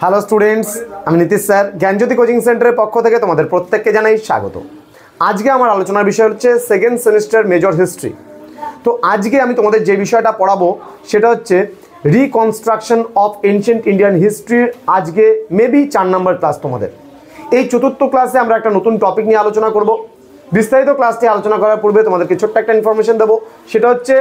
Hello students, আমি Nitish sir জ্ঞানজ্যোতি coaching সেন্টারের পক্ষ থেকে তোমাদের প্রত্যেককে জানাই স্বাগত। আজকে আমার আলোচনার বিষয় হচ্ছে সেকেন্ড সেমিস্টার মেজর হিস্ট্রি। তো আজকে আমি তোমাদের যে বিষয়টা পড়াবো সেটা হচ্ছে রিকনস্ট্রাকশন অফ এনশিয়েন্ট ইন্ডিয়ান হিস্ট্রির আজকে মেবি 4 নম্বর ক্লাস। তোমাদের এই চতুর্থ ক্লাসে আমরা একটা নতুন টপিক নিয়ে আলোচনা করব। বিস্তারিত ক্লাসটি আলোচনা করার পূর্বে তোমাদেরকে ছোট্ট একটা ইনফরমেশন দেবো, সেটা হচ্ছে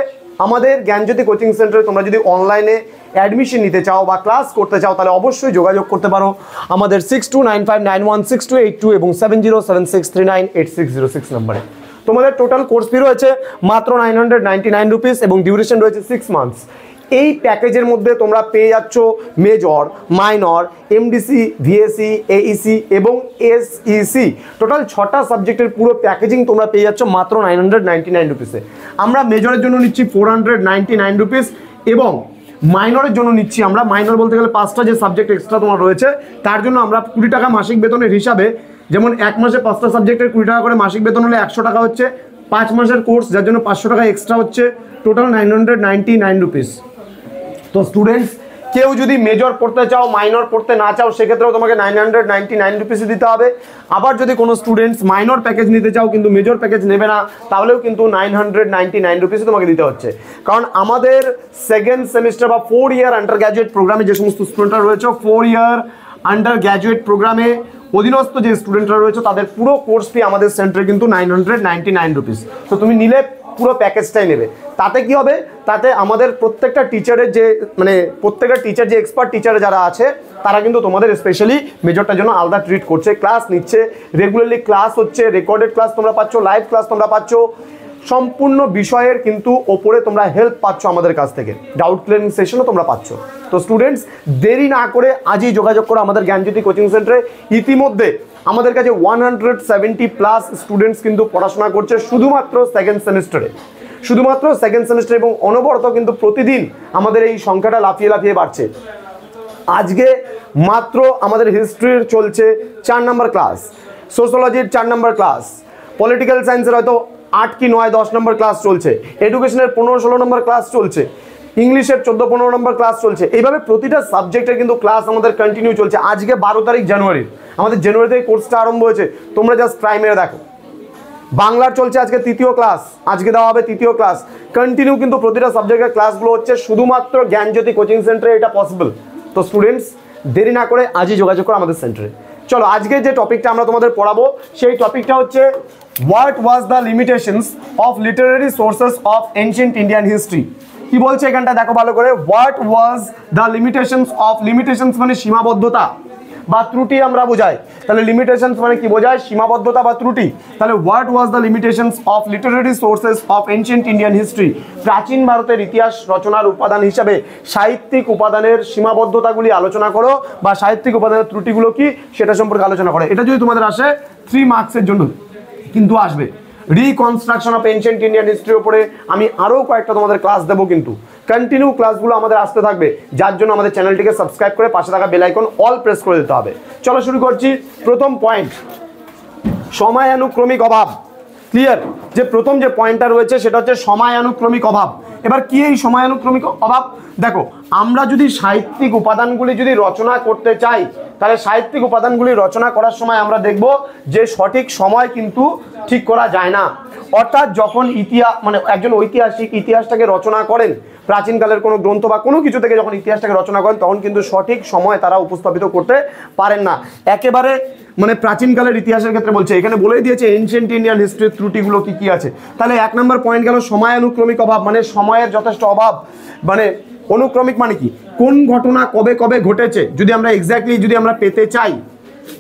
আমাদের জ্ঞানজ্যোতি কোচিং সেন্টারে তোমরা যদি অনলাইনে অ্যাডমিশন নিতে চাও বা ক্লাস করতে চাও তাহলে অবশ্যই যোগাযোগ করতে পারো আমাদের 6295916282 এবং 7076398606 নম্বরে। তোমাদের টোটাল কোর্স ফি রয়েছে মাত্র 999 রুপিস এবং ডিউরেশন রয়েছে 6 মান্থস। এই প্যাকেজের মধ্যে তোমরা পেয়ে যাচ্ছ মেজর, মাইনর, এমডিসি, ভিএসি, এইসি এবং এসইসি, টোটাল 6টা সাবজেক্টের পুরো প্যাকেজিং তোমরা পেয়ে যাচ্ছ মাত্র 999 রুপিসে। আমরা মেজরের জন্য নিচ্ছি 499 রুপিস এবং মাইনরের জন্য নিচ্ছি আমরা, মাইনর বলতে গেলে 5টা যে সাবজেক্ট এক্সট্রা তোমার রয়েছে তার জন্য আমরা 20 টাকা মাসিক বেতনের হিসাবে, যেমন এক মাসে 5টা সাবজেক্টের 20 টাকা করে মাসিক বেতন হলে 100 টাকা হচ্ছে, 5 মাসের কোর্স যার জন্য 500 টাকা এক্সট্রা হচ্ছে, টোটাল 999 রুপিস। তো স্টুডেন্টস, কেউ যদি মেজর পড়তে চাও, মাইনর পড়তে না চাও, সেক্ষেত্রেও তোমাকে 999 রুপিসই দিতে হবে। আবার যদি কোনো স্টুডেন্টস মাইনর প্যাকেজ নিতে চাও কিন্তু মেজর প্যাকেজ নেবে না, তাহলেও কিন্তু 999 রুপিসই তোমাকে দিতে হচ্ছে। কারণ আমাদের সেকেন্ড সেমিস্টার বা 4 ইয়ার আন্ডার গ্র্যাজুয়েট প্রোগ্রামে যে সমস্ত স্টুডেন্টরা রয়েছে, 4 ইয়ার আন্ডার গ্র্যাজুয়েট প্রোগ্রামে অধীনস্থ যে স্টুডেন্টরা রয়েছে তাদের পুরো কোর্স ফি আমাদের সেন্টারে কিন্তু 999 রুপিস। তো তুমি নিলে পুরো প্যাকেজটাই নেবে। তাতে কি হবে? তাতে আমাদের প্রত্যেকটা টিচারের যে প্রত্যেকটা টিচার যে এক্সপার্ট টিচার যারা আছে তারা কিন্তু তোমাদের স্পেশালি মেজরটার জন্য আলাদা ট্রিট করছে, ক্লাস নিচ্ছে, রেগুলারলি ক্লাস হচ্ছে, রেকর্ডেড ক্লাস তোমরা পাচ্ছ, লাইভ ক্লাস তোমরা পাচ্ছ, সম্পূর্ণ বিষয়ের কিন্তু ওপরে তোমরা হেল্প পাচ্ছ আমাদের কাছ থেকে, ডাউট ক্লিয়ারিং সেশনও তোমরা পাচ্ছ। তো স্টুডেন্টস, দেরি না করে আজই যোগাযোগ করো আমাদের জ্ঞানজ্যোতি কোচিং সেন্টারে। ইতিমধ্যে আমাদের কাছে 170+ স্টুডেন্টস কিন্তু পড়াশোনা করছে শুধুমাত্র সেকেন্ড সেমিস্টারে, এবং অনবরত কিন্তু প্রতিদিন আমাদের এই সংখ্যাটা লাফিয়ে লাফিয়ে বাড়ছে। আজকে মাত্র আমাদের হিস্ট্রির চলছে 4 নম্বর ক্লাস, সোশ্যোলজির 4 নম্বর ক্লাস, পলিটিক্যাল সায়েন্সের হয়তো 8 কি 9 10 নম্বর ক্লাস চলছে, এডুকেশনের 15-16 নম্বর ক্লাস চলছে, ইংলিশের 14-15 নম্বর ক্লাস চলছে। এইভাবে প্রতিটা সাবজেক্টের কিন্তু ক্লাস আমাদের কন্টিনিউ চলছে। আজকে 12 তারিখ জানুয়ারি, আমাদের জানুয়ারি থেকে কোর্সটা আরম্ভ হয়েছে, তোমরা জাস্ট প্রাইমারি দেখো। বাংলার চলছে আজকে 3য় ক্লাস, আজকে দেওয়া হবে 3য় ক্লাস। কন্টিনিউ কিন্তু প্রতিটা সাবজেক্টের ক্লাসগুলো হচ্ছে, শুধুমাত্র জ্ঞানজ্যোতি কোচিং সেন্টারে এটা পসিবল। তো স্টুডেন্টস, দেরি না করে আজই যোগাযোগ করো আমাদের সেন্টারে। চলো, আজকে যে টপিকটা আমরা তোমাদের পড়াবো সেই টপিকটা হচ্ছে what was the limitations of Literary sources of ancient Indian history. কি বলছে এখানটা দেখো ভালো করে, what was the limitations of, limitations মানে সীমাবদ্ধতা বা ত্রুটি আমরা বোঝাই, তাহলে লিমিটেশনস মানে কি বোঝায়? সীমাবদ্ধতা বা ত্রুটি। তাহলে what was the limitations of Literary sources of ancient Indian history, প্রাচীন ভারতের ইতিহাস রচনার উপাদান হিসাবে সাহিত্যিক উপাদানের সীমাবদ্ধতাগুলি আলোচনা করো বা সাহিত্যিক উপাদানের ত্রুটিগুলো কি সেটা সম্পর্কে আলোচনা করো। এটা যদি তোমাদের আসে 3 মার্কসের জন্য কিন্তু আসবে। রিকনস্ট্রাকশন অফ এনশিয়েন্ট ইন্ডিয়ান হিস্ট্রির উপরে আমি আরও কয়েকটা তোমাদের ক্লাস দেবো, কিন্তু কন্টিনিউ ক্লাসগুলো আমাদের আসতে থাকবে, যার জন্য আমাদের চ্যানেলটিকে সাবস্ক্রাইব করে পাশে থাকা বেল আইকন অল প্রেস করে দিতে হবে। চলো শুরু করছি। প্রথম পয়েন্ট, সময়ানুক্রমিক অভাব। ক্লিয়ার? যে প্রথম যে পয়েন্টটা রয়েছে সেটা হচ্ছে সময়ানুক্রমিক অভাব। এবার কি এই সময়ানুক্রমিক অভাব? দেখো, আমরা যদি সাহিত্যিক উপাদানগুলি যদি রচনা করতে চাই, তাহলে সাহিত্যিক উপাদানগুলি রচনা করার সময় আমরা দেখব যে সঠিক সময় কিন্তু ঠিক করা যায় না। অর্থাৎ যখন একজন ঐতিহাসিক ইতিহাসটাকে রচনা করেন, প্রাচীনকালের কোনো গ্রন্থ বা কোনো কিছু থেকে যখন ইতিহাসটাকে রচনা করেন, তখন কিন্তু সঠিক সময় তারা উপস্থাপিত করতে পারেন না। একেবারে প্রাচীনকালের ইতিহাসের ক্ষেত্রে বলছে, এখানে বলেই দিয়েছে এনশিয়েন্ট ইন্ডিয়ান হিস্ট্রির ত্রুটিগুলো কি কি আছে। তাহলে 1 নম্বর পয়েন্ট গেল সময়ানুক্রমিক অভাব, মানে সময়ের যথেষ্ট অভাব। অনুক্রমিক মানে কি? কোন ঘটনা কবে কবে ঘটেছে যদি আমরা এক্স্যাক্টলি আমরা পেতে চাই।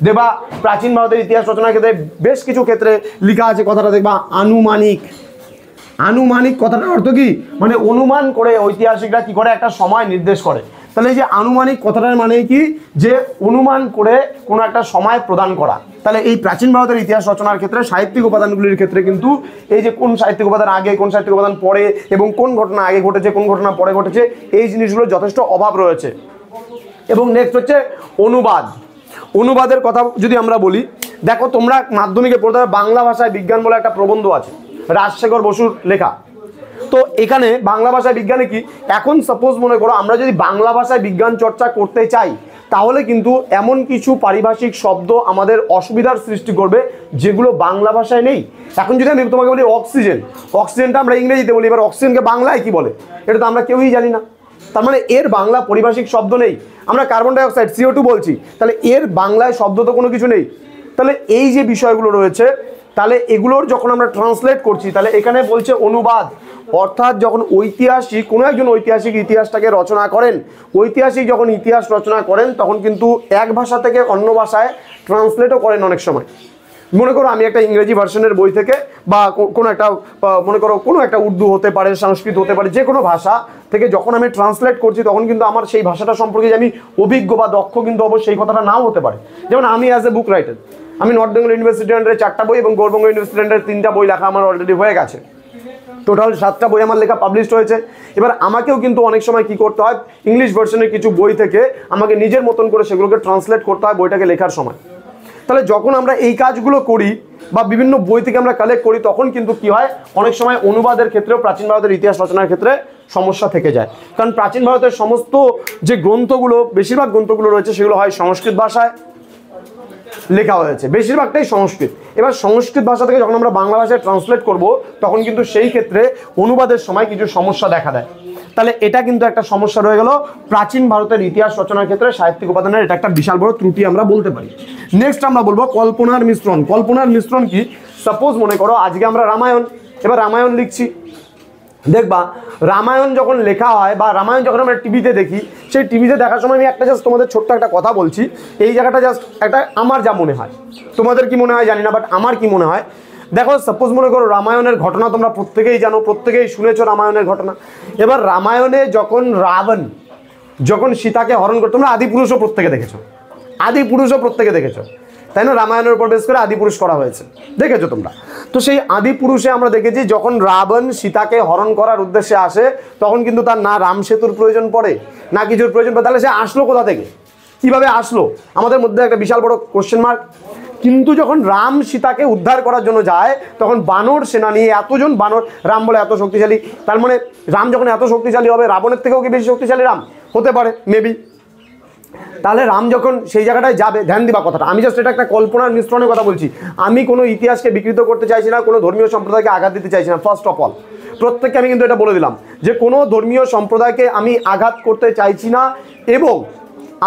দেবা প্রাচীন ভারতের ইতিহাস রচনার ক্ষেত্রে বেশ কিছু ক্ষেত্রে লেখা আছে, কথাটা দেখবা আনুমানিক। আনুমানিক কথাটার অর্থ কি? মানে অনুমান করে ঐতিহাসিকরা কি করে একটা সময় নির্দেশ করে। তাহলে এই যে আনুমানিক কথাটার মানে কি? যে অনুমান করে কোনো একটা সময় প্রদান করা। তাহলে এই প্রাচীন ভারতের ইতিহাস রচনার ক্ষেত্রে সাহিত্যিক উপাদানগুলির ক্ষেত্রে কিন্তু এই যে কোন সাহিত্যিক উপাদান আগে, কোন সাহিত্যিক উপাদান পরে, এবং কোন ঘটনা আগে ঘটেছে, কোন ঘটনা পরে ঘটেছে, এই জিনিসগুলোর যথেষ্ট অভাব রয়েছে। এবং নেক্সট হচ্ছে অনুবাদ। অনুবাদের কথা যদি আমরা বলি, দেখো তোমরা মাধ্যমিকে পড়তে বাংলা ভাষায় বিজ্ঞান বলে একটা প্রবন্ধ আছে, রাজশেখর বসুর লেখা। তো এখানে বাংলা ভাষায় বিজ্ঞানে কি, এখন সাপোজ মনে করো আমরা যদি বাংলা ভাষায় বিজ্ঞান চর্চা করতে চাই, তাহলে কিন্তু এমন কিছু পারিভাষিক শব্দ আমাদের অসুবিধার সৃষ্টি করবে যেগুলো বাংলা ভাষায় নেই। এখন যদি আমি তোমাকে বলি অক্সিজেন, অক্সিজেনটা আমরা ইংরেজিতে বলি, এবার অক্সিজেনকে বাংলায় কি বলে এটা তো আমরা কেউই জানি না। তার মানে এর বাংলা পারিভাষিক শব্দ নেই। আমরা কার্বন ডাইঅক্সাইড CO2 বলছি, তাহলে এর বাংলায় শব্দ তো কোনো কিছু নেই। তাহলে এই যে বিষয়গুলো রয়েছে, তাহলে এগুলোর যখন আমরা ট্রান্সলেট করছি, তাহলে এখানে বলছে অনুবাদ, অর্থাৎ যখন ঐতিহাসিক কোনো একজন ঐতিহাসিক ইতিহাসটাকে রচনা করেন, ঐতিহাসিক যখন ইতিহাস রচনা করেন তখন কিন্তু এক ভাষা থেকে অন্য ভাষায় ট্রান্সলেটও করেন অনেক সময়। মনে করো আমি একটা ইংরেজি ভার্সনের বই থেকে বা কোনো একটা মনে করো কোনো একটা উর্দু হতে পারে, সংস্কৃত হতে পারে, যে কোনো ভাষা থেকে যখন আমি ট্রান্সলেট করছি তখন কিন্তু আমার সেই ভাষাটা সম্পর্কে যে আমি অভিজ্ঞ বা দক্ষ কিন্তু অবশ্যই সেই কথাটা নাও হতে পারে। যেমন আমি অ্যাজ এ বুক রাইটার, আমি নর্থ বেঙ্গল ইউনিভার্সিটি আন্ডারে 4টা বই এবং গৌড়বঙ্গ ইউনিভার্সিটি আন্ডারে 3টা বই লেখা আমার অলরেডি হয়ে গেছে, টোটাল 7টা বই আমার লেখা পাবলিশড হয়েছে। এবার আমাকেও কিন্তু অনেক সময় কি করতে হয়, ইংলিশ ভার্সনের কিছু বই থেকে আমাকে নিজের মতন করে সেগুলোকে ট্রান্সলেট করতে হয় বইটাকে লেখার সময়। তাহলে যখন আমরা এই কাজগুলো করি বা বিভিন্ন বই থেকে আমরা কালেক্ট করি তখন কিন্তু কি হয়, অনেক সময় অনুবাদের ক্ষেত্রেও প্রাচীন ভারতের ইতিহাস রচনার ক্ষেত্রে সমস্যা থেকে যায়। কারণ প্রাচীন ভারতের সমস্ত যে গ্রন্থগুলো, বেশিরভাগ গ্রন্থগুলো রয়েছে সেগুলো হয় সংস্কৃত ভাষায় লেখা হয়েছে, বেশিরভাগটাই সংস্কৃত। এবার সংস্কৃত ভাষা থেকে যখন আমরা বাংলা ভাষায় ট্রান্সলেট করব তখন কিন্তু সেই ক্ষেত্রে অনুবাদের সময় কিছু সমস্যা দেখা দেয়। তাহলে এটা কিন্তু একটা সমস্যা রয়ে গেল প্রাচীন ভারতের ইতিহাস রচনার ক্ষেত্রে, সাহিত্যিক উপাদানের এটা একটা বিশাল বড় ত্রুটি আমরা বলতে পারি। নেক্সট আমরা বলবো কল্পনার মিশ্রণ। কল্পনার মিশ্রণ কি, সাপোজ মনে করো আজকে আমরা রামায়ণ, এবার রামায়ণ লিখছি, দেখবা রামায়ণ যখন লেখা হয় বা রামায়ণ যখন আমরা টিভিতে দেখি, সেই টিভিতে দেখার সময় আমি একটা জাস্ট তোমাদের ছোট্ট একটা কথা বলছি, এই জায়গাটা জাস্ট একটা আমার যা মনে হয়, তোমাদের কি মনে হয় জানি না, বাট আমার কি মনে হয় দেখো, সাপোজ মনে করো রামায়ণের ঘটনা তোমরা প্রত্যেকেই জানো, প্রত্যেকেই শুনেছো রামায়ণের ঘটনা। এবার রামায়ণে যখন রাবণ যখন সীতাকে হরণ করে, তোমরা আদিপুরুষও প্রত্যেকে দেখেছো, আদিপুরুষও প্রত্যেকে দেখেছো, তাই না? রামায়ণের উপর বেশ করে আদিপুরুষ করা হয়েছে, দেখেছো তোমরা। তো সেই আদিপুরুষে আমরা দেখেছি যখন রাবণ সীতাকে হরণ করার উদ্দেশ্যে আসে তখন কিন্তু তার না রাম সেতুর প্রয়োজন পড়ে না কিছুর প্রয়োজন পড়ে। তাহলে সে আসলো কোথা থেকে, কিভাবে আসলো, আমাদের মধ্যে একটা বিশাল বড় কোশ্চেন মার্ক। কিন্তু যখন রাম সীতাকে উদ্ধার করার জন্য যায় তখন বানর সেনা নিয়ে, এতজন বানর, রাম বলে এত শক্তিশালী, তার মানে রাম যখন এত শক্তিশালী হবে রাবণের থেকেও কি বেশি শক্তিশালী রাম হতে পারে মেবি। তাহলে রাম যখন সেই জায়গাটায় যাবে, ধ্যান দিবা কথাটা, আমি জাস্ট এটা একটা কল্পনার মিশ্রণের কথা বলছি, আমি কোনো ইতিহাসকে বিকৃত করতে চাইছি না, কোনো ধর্মীয় সম্প্রদায়কে আঘাত দিতে চাইছি না। ফার্স্ট অফ অল প্রত্যেককে আমি কিন্তু এটা বলে দিলাম যে কোনো ধর্মীয় সম্প্রদায়কে আমি আঘাত করতে চাইছি না, এবং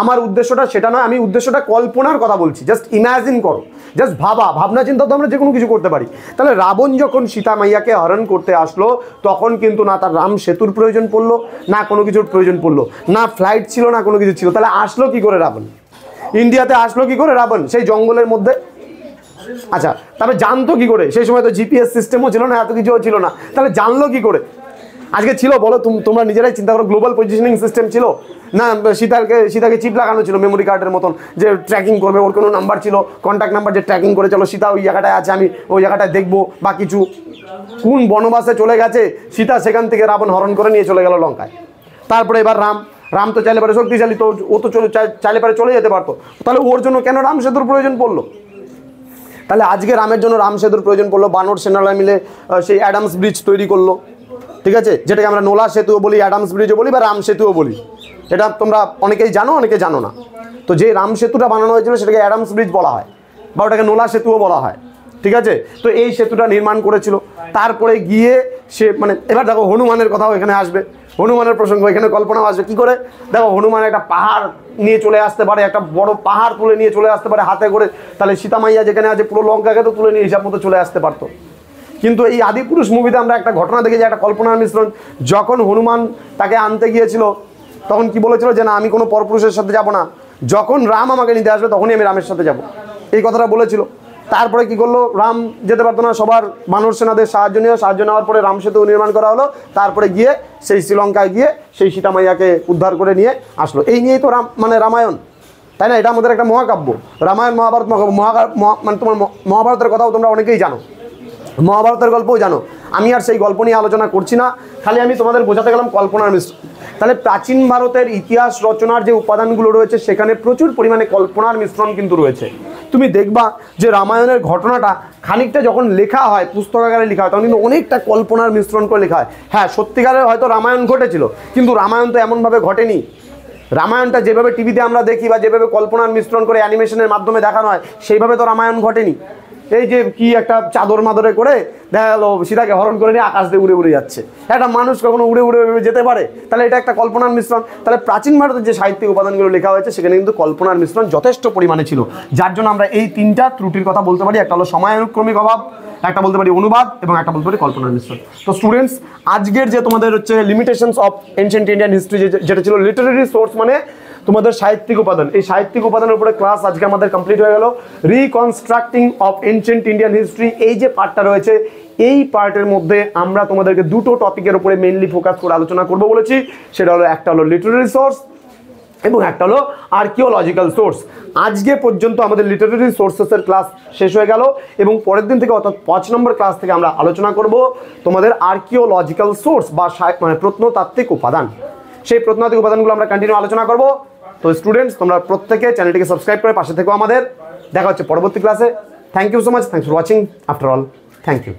আমার উদ্দেশ্যটা সেটা নয়, আমি উদ্দেশ্যটা কল্পনার কথা বলছি। জাস্ট ইমাজিন করো, জাস্ট ভাবনা চিন্তা তো আমরা যে কোনো কিছু করতে পারি। তাহলে রাবণ যখন সীতা মাইয়াকে হরণ করতে আসলো তখন কিন্তু না তার রাম সেতুর প্রয়োজন পড়লো, না কোনো কিছুর প্রয়োজন পড়লো, না ফ্লাইট ছিল, না কোনো কিছু ছিল। তাহলে আসলো কি করে রাবণ, ইন্ডিয়াতে আসলো কি করে রাবণ, সেই জঙ্গলের মধ্যে। আচ্ছা, তবে জানতো কি করে, সেই সময় তো GPS সিস্টেমও ছিল না, এত কিছুও ছিল না, তাহলে জানলো কি করে? আজকে ছিল বলো, তোমরা নিজেরাই চিন্তা করো, গ্লোবাল পজিশনিং সিস্টেম ছিল না? সীতাকে চিপ লাগানো ছিল মেমোরি কার্ডের মতন, যে ট্র্যাকিং করবে, ওর কোনো নাম্বার ছিল, কন্ট্যাক্ট নাম্বার, যে ট্র্যাকিং করে চলো সীতা ওই জায়গাটায় আছে, আমি ওই জায়গাটায় দেখবো বা কিছু। কোন বনবাসে চলে গেছে সীতা, সেখান থেকে রাবণ হরণ করে নিয়ে চলে গেল লঙ্কায়। তারপরে এবার রাম তো চাইলে পারে শক্তিশালী, তো ও তো চাইলে পারে চলে যেতে পারতো, তাহলে ওর জন্য কেন রাম সেতুর প্রয়োজন পড়লো? তাহলে আজকে রামের জন্য রাম সেতুর প্রয়োজন পড়লো, বানর সেনারা মিলে সেই অ্যাডামস ব্রিজ তৈরি করলো, ঠিক আছে, যেটাকে আমরা নোলা সেতুও বলি, অ্যাডামস ব্রিজও বলি বা রাম সেতুও বলি। এটা তোমরা অনেকেই জানো, অনেকে জানো না। তো যে রাম সেতুটা বানানো হয়েছিল সেটাকে অ্যাডামস ব্রিজ বলা হয় বা ওটাকে নোলা সেতুও বলা হয়, ঠিক আছে। তো এই সেতুটা নির্মাণ করেছিল, তারপরে গিয়ে সে মানে, এবার দেখো হনুমানের কথাও এখানে আসবে, হনুমানের প্রসঙ্গ এখানে কল্পনাও আসবে। কী করে দেখো, হনুমান একটা পাহাড় নিয়ে চলে আসতে পারে, একটা বড় পাহাড় তুলে নিয়ে চলে আসতে পারে হাতে করে, তাহলে সীতা মাইয়া যেখানে আছে পুরো লঙ্কাকে তো তুলে নিয়ে হিসাব মতো চলে আসতে পারতো। কিন্তু এই আদিপুরুষ মুভিতে আমরা একটা ঘটনা দেখি যে একটা কল্পনার মিশ্রণ, যখন হনুমান তাকে আনতে গিয়েছিল তখন কি বলেছিল যে না আমি কোনো পরপুরুষের সাথে যাব না, যখন রাম আমাকে নিতে আসবে তখনই আমি রামের সাথে যাব, এই কথাটা বলেছিল। তারপরে কি করলো, রাম যেতে পারতো না, সবার বানর সেনাদের সাহায্য নেওয়ার পরে রাম সেতু নির্মাণ করা হলো, তারপরে গিয়ে সেই শ্রীলঙ্কায় গিয়ে সেই সীতা মাইয়াকে উদ্ধার করে নিয়ে আসলো। এই নিয়েই তো রামায়ণ, তাই না? এটা আমাদের একটা মহাকাব্য। রামায়ণ মহাভারত মানে তোমার মহাভারতের কথাও তোমরা অনেকেই জানো, মহাভারতের গল্পও জানো। আমি আর সেই গল্প নিয়ে আলোচনা করছি না, খালি আমি তোমাদের বোঝাতে গেলাম কল্পনার মিশ্রণ। তাহলে প্রাচীন ভারতের ইতিহাস রচনার যে উপাদানগুলো রয়েছে সেখানে প্রচুর পরিমাণে কল্পনার মিশ্রণ কিন্তু রয়েছে। তুমি দেখবা যে রামায়ণের ঘটনাটা খানিকটা যখন লেখা হয়, পুস্তক আকারে লেখা হয়, তখন কিন্তু অনেকটা কল্পনার মিশ্রণ করে লেখা হয়। হ্যাঁ, সত্যিকারের হয়তো রামায়ণ ঘটেছিল, কিন্তু রামায়ণ তো এমনভাবে ঘটেনি। রামায়ণটা যেভাবে টিভিতে আমরা দেখি বা যেভাবে কল্পনার মিশ্রণ করে অ্যানিমেশনের মাধ্যমে দেখানো হয় সেইভাবে তো রামায়ণ ঘটেনি। এই যে কি একটা চাদর মাদরে করে দেখা গেল সীতাকে হরণ করে নিয়ে আকাশ দিয়ে উড়ে উড়ে যাচ্ছে, একটা মানুষ কখনো উড়ে উড়ে যেতে পারে? তাহলে এটা একটা কল্পনার মিশ্রণ। তাহলে প্রাচীন ভারতের যে সাহিত্যিক উপাদানগুলো লেখা হয়েছে সেখানে কিন্তু কল্পনার মিশ্রণ যথেষ্ট পরিমাণে ছিল, যার জন্য আমরা এই তিনটা ত্রুটির কথা বলতে পারি। একটা হলো সময়ানুক্রমিক অভাব, একটা বলতে পারি অনুবাদ, এবং একটা বলতে পারি কল্পনার মিশ্রণ। তো স্টুডেন্টস, আজকের যে তোমাদের হচ্ছে limitations of ancient Indian history যেটা ছিল লিটারেরি সোর্স মানে তোমাদের সাহিত্যিক উপাদান, এই সাহিত্যিক উপাদানের উপরে ক্লাস আজকে আমাদের কমপ্লিট হয়ে গেল। Reconstructing of ancient Indian history এই যে পার্টটা রয়েছে, এই পার্টের মধ্যে আমরা তোমাদেরকে দুটো টপিকের উপরে মেইনলি ফোকাস করে আলোচনা করবো বলেছি। সেটা হলো একটা হলো লিটারেরি সোর্স এবং একটা হলো আর্কিওলজিক্যাল সোর্স। আজকে পর্যন্ত আমাদের লিটারেরি সোর্সেসের ক্লাস শেষ হয়ে গেল এবং পরের দিন থেকে অর্থাৎ 5 নম্বর ক্লাস থেকে আমরা আলোচনা করব তোমাদের আর্কিওলজিক্যাল সোর্স বা মানে প্রত্নতাত্ত্বিক উপাদান। সেই প্রত্নতাত্ত্বিক উপাদানগুলো আমরা কন্টিনিউ আলোচনা করব। তো স্টুডেন্টস, তোমরা প্রত্যেকে চ্যানেলটিকে সাবস্ক্রাইব করে পাশে থেকো আমাদের। দেখা হচ্ছে পরবর্তী ক্লাসে। Thank you so much, thanks for watching. After all, thank you.